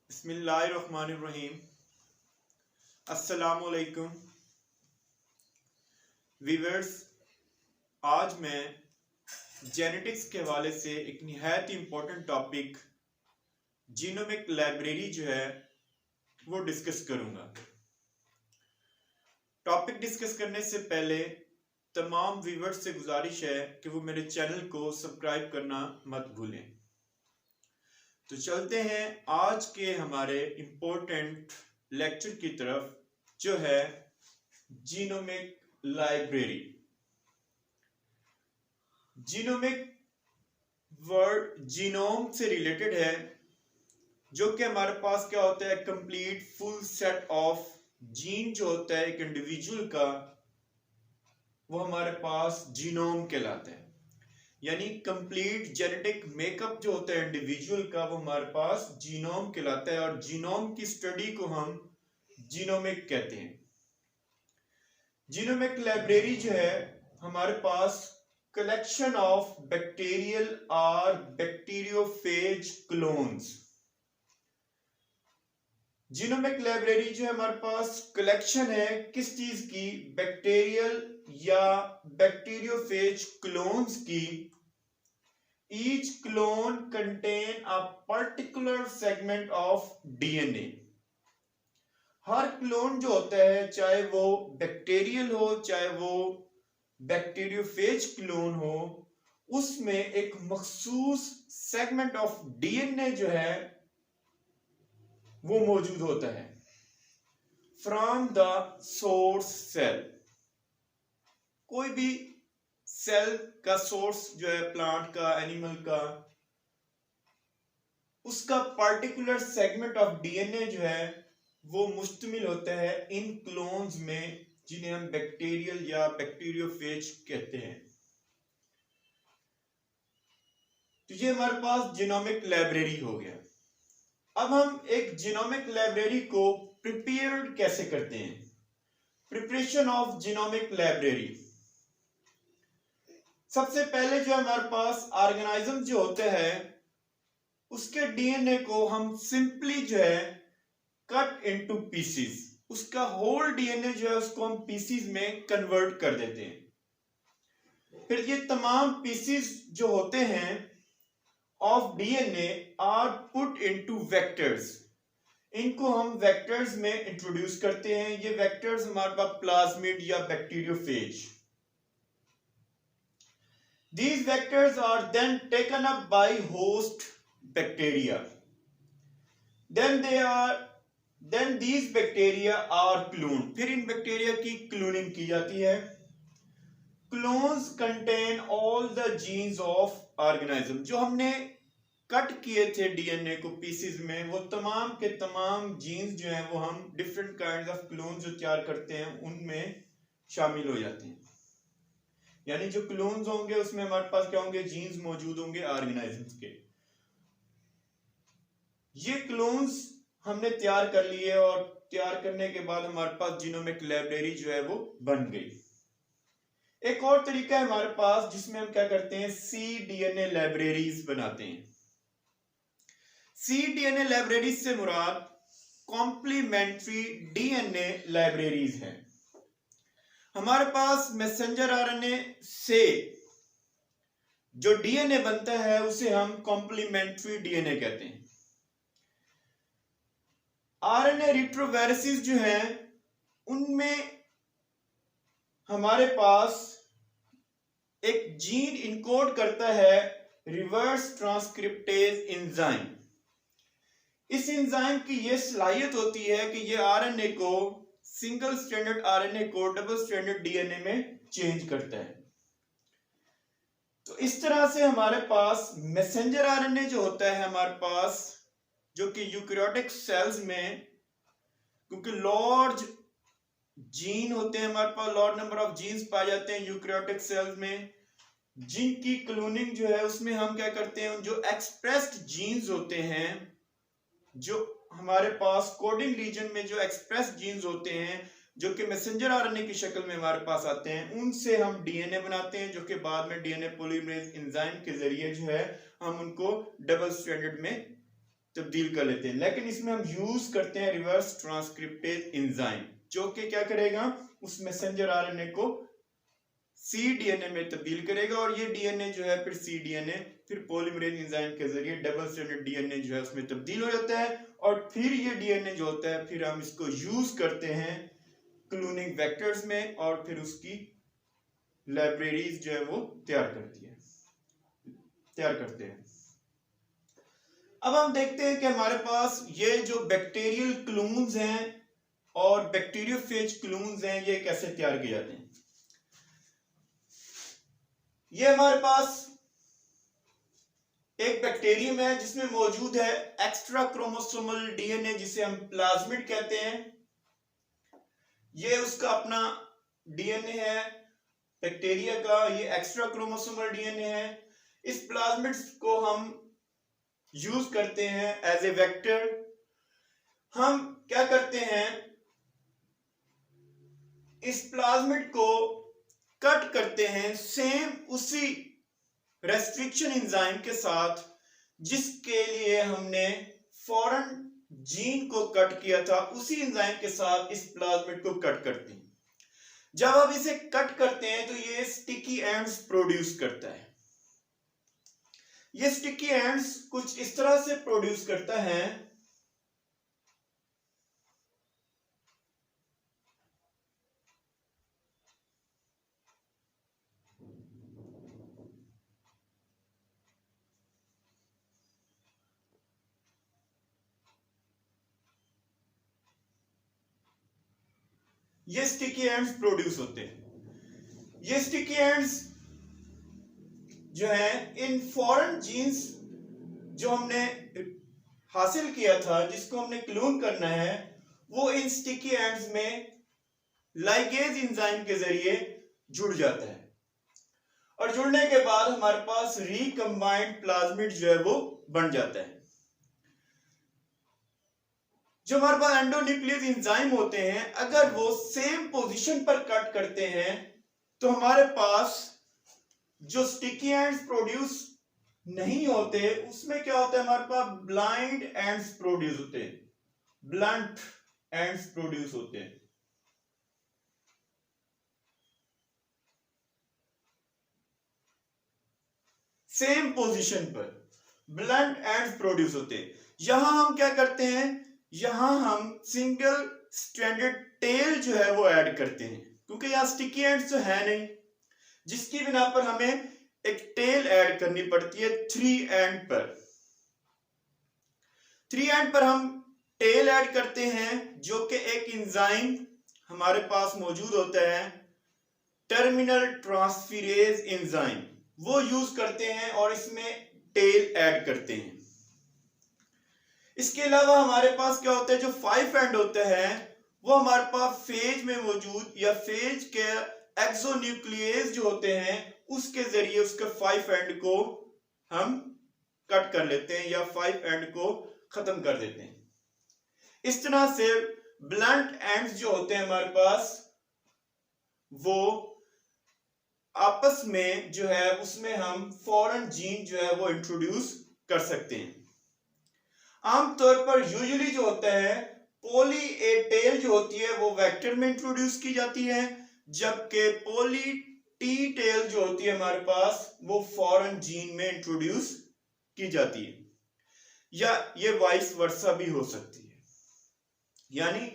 बिस्मिल्लाहिर्रहमानिर्रहीम। अस्सलामुअलैकुम वीवर्स। आज मैं जेनेटिक्स के हवाले से एक निहायत इम्पोर्टेंट टॉपिक जीनोमिक लाइब्रेरी जो है वो डिस्कस करूंगा। टॉपिक डिस्कस करने से पहले तमाम व्यूअर्स से गुजारिश है कि वो मेरे चैनल को सब्सक्राइब करना मत भूलें। तो चलते हैं आज के हमारे इम्पोर्टेंट लेक्चर की तरफ, जो है genomic library. Genomic word genome से रिलेटेड है, जो कि हमारे पास क्या होता है, complete full set of gene जो होता है एक इंडिविजुअल का, वो हमारे पास जीनोम कहलाता है। यानी कंप्लीट जेनेटिक मेकअप जो होता है इंडिविजुअल का, वो हमारे पास जीनोम कहलाता है। और जीनोम की स्टडी को हम जीनोमिक कहते हैं। जीनोमिक लाइब्रेरी जो है हमारे पास कलेक्शन ऑफ बैक्टीरियल और बैक्टीरियोफेज क्लोन्स। जीनोमिक लाइब्रेरी जो है हमारे पास कलेक्शन है किस चीज की, बैक्टीरियल या बैक्टीरियोफेज क्लोन्स की। Each clone contain a particular segment of DNA। Her clone जो होता है, चाहे वो बैक्टीरियल हो चाहे वो बैक्टीरियोफेज क्लोन हो, उसमें एक मखसूस सेगमेंट ऑफ डीएनए जो है वो मौजूद होता है फ्रॉम द सोर्स सेल। कोई भी सेल का सोर्स जो है, प्लांट का, एनिमल का, उसका पार्टिकुलर सेगमेंट ऑफ डीएनए जो है वो मुश्तमिल होता है इन क्लोन्स में, जिन्हें हम बैक्टीरियल या बैक्टीरियोफेज कहते हैं। तो ये हमारे पास जीनोमिक लाइब्रेरी हो गया। अब हम एक जीनोमिक लाइब्रेरी को प्रिपेयर कैसे करते हैं, प्रिपरेशन ऑफ जीनोमिक लाइब्रेरी। सबसे पहले जो हमारे पास ऑर्गेनाइज्म जो होते हैं, उसके डीएनए को हम सिंपली जो है कट इनटू पीसेस, उसका होल डीएनए जो है उसको हम पीसेस में कन्वर्ट कर देते हैं। फिर ये तमाम पीसेस जो होते हैं of DNA are put into vectors. इनको हम वेक्टर्स में इंट्रोड्यूस करते हैं। ये वेक्टर्स हमारे पास प्लाज्मिड या bacteriophage. These vectors are then taken up by host bacteria. Then these bacteria are cloned. फिर इन बैक्टीरिया की क्लोनिंग की जाती है। Clones contain all the genes of organism। जो हमने कट किए थे डीएनए को पीसेस में, वो तमाम के तमाम जीन्स जो हैं वो हम डिफरेंट काइंड ऑफ क्लोन जो तैयार करते हैं उनमें शामिल हो जाते हैं। यानी जो क्लोन्स होंगे उसमें हमारे पास क्या होंगे, जीन्स मौजूद होंगे ऑर्गेनाइजम्स के। ये क्लोन्स हमने तैयार कर लिए और तैयार करने के बाद हमारे पास जीनोमिक लाइब्रेरी जो है वो बन गई। एक और तरीका है हमारे पास जिसमें हम क्या करते हैं, सी डीएनए लाइब्रेरीज बनाते हैं। सी डीएनए लाइब्रेरीज से मुराद कॉम्प्लीमेंट्री डीएनए लाइब्रेरीज हैं। हमारे पास मैसेंजर आरएनए से जो डीएनए बनता है उसे हम कॉम्प्लीमेंट्री डीएनए कहते हैं। आरएनए रिट्रोवायरसेस जो हैं उनमें हमारे पास एक जीन इनकोड करता है रिवर्स ट्रांसक्रिप्टेज एंजाइम। इस एंजाइम की यह सलाहियत होती है कि यह आरएनए को, सिंगल स्ट्रैंडेड आरएनए को डबल स्ट्रैंडेड डीएनए में चेंज करता है। तो इस तरह से हमारे पास मैसेंजर आरएनए जो होता है हमारे पास, जो कि यूकैरियोटिक सेल्स में, क्योंकि लॉर्ज जीन होते हैं हमारे पास, लॉर्ज नंबर ऑफ जीन्स पाए जाते हैं यूकैरियोटिक सेल्स में, जिनकी क्लोनिंग जो है उसमें हम क्या करते हैं, जो एक्सप्रेस्ड जीन्स होते हैं, जो हमारे पास कोडिंग रीजन में जो एक्सप्रेस जीन्स होते हैं, जो कि मैसेंजर आरएनए की शक्ल में हमारे पास आते हैं, उनसे हम डीएनए बनाते हैं, जो कि बाद में डीएनए पॉलीमरेज एंजाइम के जरिए जो है हम उनको डबल स्ट्रैंडेड में तब्दील कर लेते हैं, लेकिन इसमें हम यूज करते हैं रिवर्स ट्रांसक्रिप्टेज एंजाइम, जो कि क्या करेगा, उस मैसेंजर आरएनए को cDNA में तब्दील करेगा और ये डीएनए जो है फिर cDNA फिर पॉलीमरेज एंजाइम के जरिए डबल स्ट्रैंडेड डीएनए जो है उसमें तब्दील हो जाता है और फिर ये डीएनए जो होता है फिर हम इसको यूज करते हैं क्लोनिंग वेक्टर्स में और फिर उसकी लाइब्रेरीज जो है वो तैयार करते हैं। अब हम देखते हैं कि हमारे पास ये जो बैक्टीरियल क्लोन्स हैं और बैक्टीरियोफेज क्लोन्स हैं ये कैसे तैयार किए जाते हैं। ये हमारे पास एक बैक्टीरियम है जिसमें मौजूद है एक्स्ट्रा क्रोमोसोमल डीएनए जिसे हम प्लाज्मिड कहते हैं। ये उसका अपना डीएनए है बैक्टीरिया का, ये एक्स्ट्रा क्रोमोसोमल डीएनए है। इस प्लाज्मिड्स को हम यूज करते हैं एज ए वेक्टर। हम क्या करते हैं, इस प्लाज्मिड को कट करते हैं सेम उसी रेस्ट्रिक्शन एंजाइम के साथ जिसके लिए हमने फॉरेन जीन को कट किया था, उसी एंजाइम के साथ इस प्लाज्मिड को कट करते हैं। जब आप इसे कट करते हैं तो ये स्टिकी एंड्स प्रोड्यूस करता है। ये स्टिकी एंड्स कुछ इस तरह से प्रोड्यूस करता है ये स्टिकी एंड्स प्रोड्यूस होते हैं। ये स्टिकी एंड्स जो है इन फॉरेन जीन्स जो हमने हासिल किया था, जिसको हमने क्लोन करना है, वो इन स्टिकी एंड्स में लाइगेज एंजाइम के जरिए जुड़ जाता है और जुड़ने के बाद हमारे पास रिकंबाइंड प्लाज्मिड जो है वो बन जाता है। जो हमारे पास एंडोन्यूक्लियस एंजाइम होते हैं, अगर वो सेम पोजीशन पर कट करते हैं तो हमारे पास जो स्टिकी एंड्स प्रोड्यूस नहीं होते उसमें क्या होता है, हमारे पास ब्लाइंड एंड्स प्रोड्यूस होते हैं, ब्लंट एंड्स प्रोड्यूस होते हैं। सेम पोजीशन पर ब्लंट एंड्स प्रोड्यूस होते हैं। यहां हम क्या करते हैं, यहां हम सिंगल स्ट्रैंडेड टेल जो है वो ऐड करते हैं, क्योंकि यहां स्टिकी एंड्स तो है नहीं, जिसकी बिना पर हमें एक टेल ऐड करनी पड़ती है 3 एंड पर। 3 एंड पर हम टेल ऐड करते हैं जो कि एक एंजाइम हमारे पास मौजूद होता है टर्मिनल ट्रांसफेरेज एंजाइम, वो यूज करते हैं और इसमें टेल ऐड करते हैं। इसके अलावा हमारे पास क्या होता है, जो 5 एंड होता है वो हमारे पास फेज में मौजूद या फेज के एक्सोन्यूक्लियस जो होते हैं उसके जरिए उसके 5 एंड को हम कट कर लेते हैं या 5 एंड को खत्म कर देते हैं। इस तरह से ब्लंट एंड्स जो होते हैं हमारे पास वो आपस में जो है उसमें हम फॉरेन जीन जो है वो इंट्रोड्यूस कर सकते हैं। आमतौर पर यूजुअली जो होता है पॉली ए टेल जो होती है वो वेक्टर में इंट्रोड्यूस की जाती है, जबकि पॉली टी टेल जो होती है हमारे पास वो फॉरेन जीन में इंट्रोड्यूस की जाती है, या ये वाइस वर्सा भी हो सकती है, यानी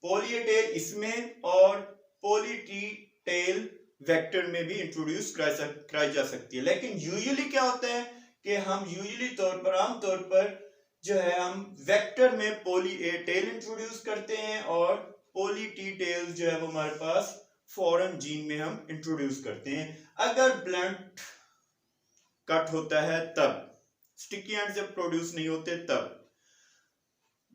पॉली ए टेल इसमें और पॉली टी टेल वेक्टर में भी इंट्रोड्यूस कराई जा सकती है। लेकिन यूजुअली क्या होता है कि हम यूजुअली तौर पर आमतौर पर जो है हम वेक्टर में पॉली ए टेल इंट्रोड्यूस करते हैं और पॉली टी टेल जो है वो हमारे पास फॉरेन जीन में हम इंट्रोड्यूस करते हैं। अगर ब्लंट कट होता है तब, स्टिकी एंड जब प्रोड्यूस नहीं होते तब।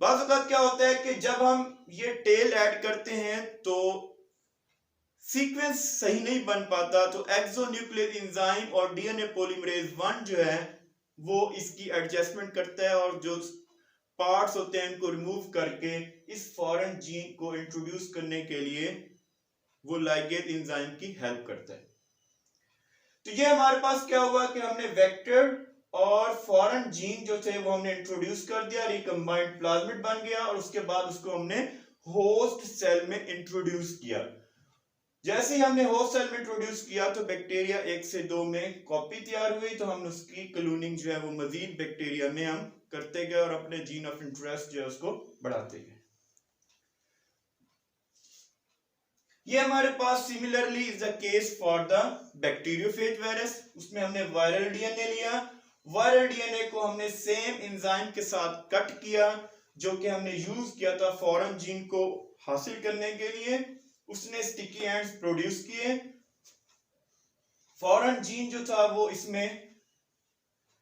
बाज़ औक़ात क्या होता है कि जब हम ये टेल ऐड करते हैं तो सीक्वेंस सही नहीं बन पाता, तो एक्सोन्यूक्लियर एंजाइम और डीएनए पॉलीमरेज 1 जो है वो इसकी एडजस्टमेंट करता है और जो पार्ट्स होते हैं इनको रिमूव करके इस फॉरेन जीन को इंट्रोड्यूस करने के लिए वो लाइगेज एंजाइम की हेल्प करता है। तो ये हमारे पास क्या हुआ कि हमने वेक्टर और फॉरेन जीन जो थे वो हमने इंट्रोड्यूस कर दिया, रिकम्बाइंड प्लाज्मिड बन गया और उसके बाद उसको हमने होस्ट सेल में इंट्रोड्यूस किया। जैसे ही हमने होस्ट सेल में इंट्रोड्यूस किया तो बैक्टीरिया 1 से 2 में कॉपी तैयार हुई, तो हम उसकी क्लोनिंग जो है वो मजीद बैक्टीरिया में हम करते गए और अपने जीन ऑफ इंटरेस्ट जो है उसको बढ़ाते गए। ये हमारे पास similarly is the case for the bacteriophage virus. उसमें हमने वायरल डीएनए लिया, वायरल डीएनए को हमने सेम एंजाइम के साथ कट किया जो कि हमने यूज किया था फॉरेन जीन को हासिल करने के लिए। उसने स्टिकी एंड्स प्रोड्यूस किए, फॉरेन जीन जो था वो इसमें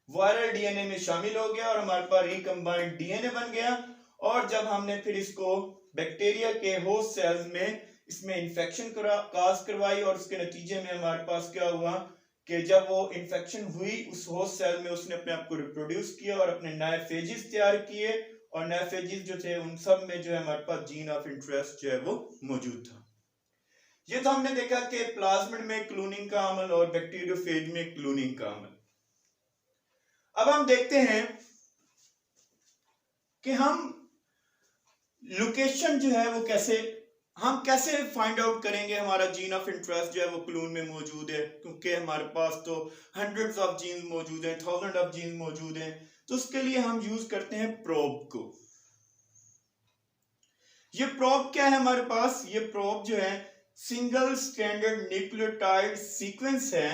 वायरल डीएनए में शामिल हो गया और हमारे पास रिकम्बाइंड डीएनए बन गया। और जब हमने फिर इसको बैक्टीरिया के होस्ट सेल्स में इसमें इंफेक्शन काज करवाई और उसके नतीजे में हमारे पास क्या हुआ कि जब वो इंफेक्शन हुई उस होस्ट सेल में उसने अपने आप को रिप्रोड्यूस किया और अपने नए फेजेस तैयार किए और नए फेजेस जो थे उन सब में जो है हमारे पास जीन ऑफ इंटरेस्ट जो है वो मौजूद था। ये तो हमने देखा कि प्लाज्मिड में क्लोनिंग का अमल और बैक्टीरियोफेज में क्लोनिंग का अमल। अब हम देखते हैं कि हम लोकेशन जो है वो कैसे फाइंड आउट करेंगे हमारा जीन ऑफ इंटरेस्ट जो है वो क्लोन में मौजूद है, क्योंकि हमारे पास तो हंड्रेड्स ऑफ जीन्स मौजूद हैं, थाउजेंड ऑफ जीन्स मौजूद हैं। तो उसके लिए हम यूज करते हैं प्रोब को। ये प्रोब क्या है हमारे पास? ये प्रोब जो है सिंगल स्टैंडर्ड न्यूक्लियोटाइड सीक्वेंस है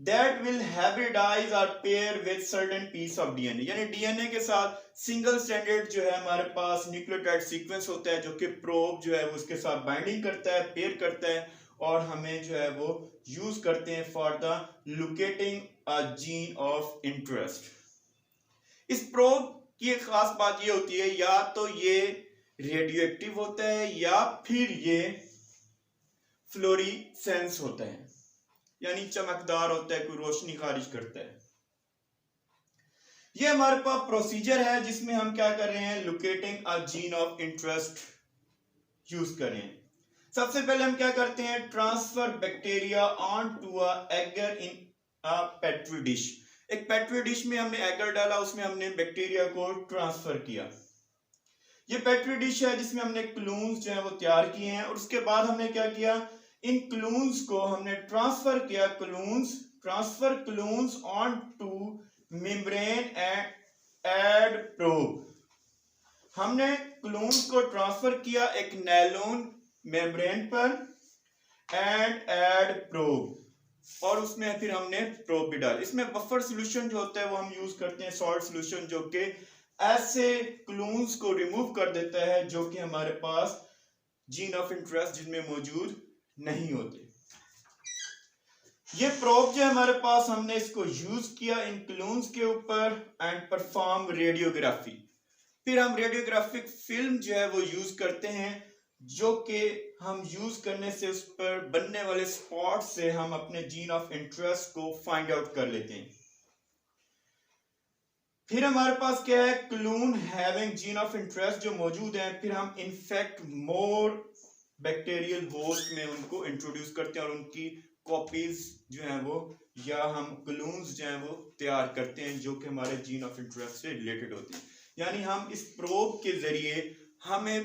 that will hybridize or pair with certain piece of DNA। यानी डीएनए के साथ सिंगल स्टैंडर्ड जो है हमारे पास न्यूक्लियोटाइड सीक्वेंस होता है जो कि प्रोब जो है वो उसके साथ बाइंडिंग करता है, पेयर करता है और हमें जो है वो यूज करते हैं for the locating a gene of interest. इस प्रोब की एक खास बात ये होती है या तो ये रेडियो एक्टिव होता है या फिर ये फ्लोरेसेंस होता है, यानी चमकदार होता है, कोई रोशनी खारिज करता है। ये हमारे पास प्रोसीजर है जिसमें हम क्या कर रहे हैं, locating a gene of interest use कर रहे हैं। सबसे पहले हम क्या करते हैं, transfer bacteria on to a agar in a petri dish. एक पेट्री डिश में हमने एगर डाला, उसमें हमने बैक्टीरिया को ट्रांसफर किया। ये पेट्री डिश है जिसमें हमने क्लून्स जो है वो तैयार किए हैं और उसके बाद हमने क्या किया, इन क्लून्स को हमने ट्रांसफर किया, transfer clones on to membrane add probe. हमने क्लून्स को ट्रांसफर किया एक नायलॉन मेम्ब्रेन पर एंड एड प्रोब और उसमें फिर हमने प्रोब भी डाली। इसमें बफर सोल्यूशन जो होता है वो हम यूज करते हैं, सॉल्ट सोल्यूशन, जो कि ऐसे क्लून्स को रिमूव कर देता है जो कि हमारे पास जीन ऑफ इंटरेस्ट जिनमें मौजूद नहीं होते। ये प्रोब जो है हमारे पास, हमने इसको यूज किया इन क्लून्स के ऊपर एंड परफॉर्म रेडियोग्राफी। फिर हम रेडियोग्राफिक फिल्म जो है वो यूज करते हैं जो कि हम यूज करने से उस पर बनने वाले स्पॉट से हम अपने जीन ऑफ इंटरेस्ट को फाइंड आउट कर लेते हैं। फिर हमारे पास क्या है, क्लून हैविंग जीन ऑफ इंटरेस्ट जो मौजूद है, फिर हम इनफेक्ट मोर बैक्टीरियल होस्ट में उनको इंट्रोड्यूस करते हैं और उनकी कॉपीज जो है वो या हम क्लून्स जो है वो तैयार करते हैं जो कि हमारे जीन ऑफ इंटरेस्ट से रिलेटेड होते हैं। यानी हम इस प्रोब के जरिए हमें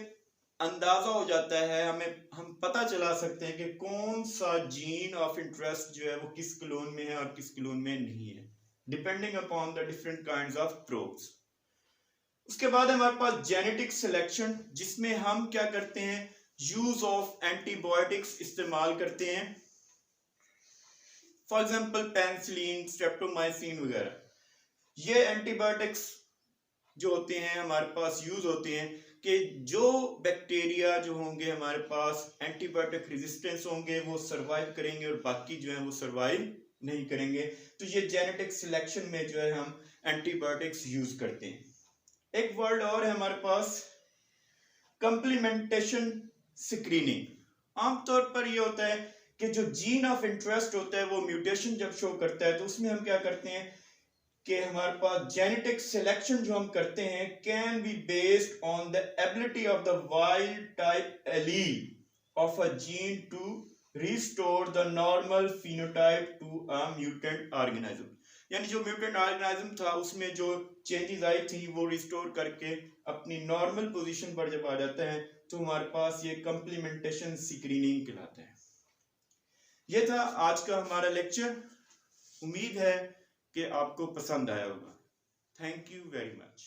अंदाजा हो जाता है, हम पता चला सकते हैं कि कौन सा जीन ऑफ इंटरेस्ट जो है वो किस क्लोन में है और किस क्लोन में नहीं है, depending upon the different kinds of probes. उसके बाद हमारे पास जेनेटिक सिलेक्शन, जिसमें हम क्या करते हैं, यूज ऑफ एंटीबायोटिक्स इस्तेमाल करते हैं। फॉर एग्जांपल पेनिसिलिन, स्ट्रेप्टोमाइसिन वगैरह। ये एंटीबायोटिक्स जो होते हैं हमारे पास यूज होते हैं कि जो बैक्टीरिया जो होंगे हमारे पास एंटीबायोटिक रेजिस्टेंस होंगे वो सरवाइव करेंगे और बाकी जो है वो सरवाइव नहीं करेंगे। तो ये जेनेटिक सिलेक्शन में जो है हम एंटीबायोटिक्स यूज करते हैं। एक वर्ड और है हमारे पास, कंप्लीमेंटेशन स्क्रीनिंग। आमतौर पर ये होता है कि जो जीन ऑफ इंटरेस्ट होता है वो म्यूटेशन जब शो करता है तो उसमें हम क्या करते हैं कि हमारे पास जेनेटिक सिलेक्शन जो हम करते हैं can be based on the ability of the wild type allele of a gene to restore the normal phenotype to a mutant organism. यानी जो म्यूटेंट ऑर्गेनिज्म था उसमें जो चेंजेस आई थी वो रिस्टोर करके अपनी नॉर्मल पोजीशन पर जब आ जाता है तो हमारे पास ये कंप्लीमेंटेशन स्क्रीनिंग कहलाता है। ये था आज का हमारा लेक्चर। उम्मीद है कि आपको पसंद आया होगा। Thank you very much.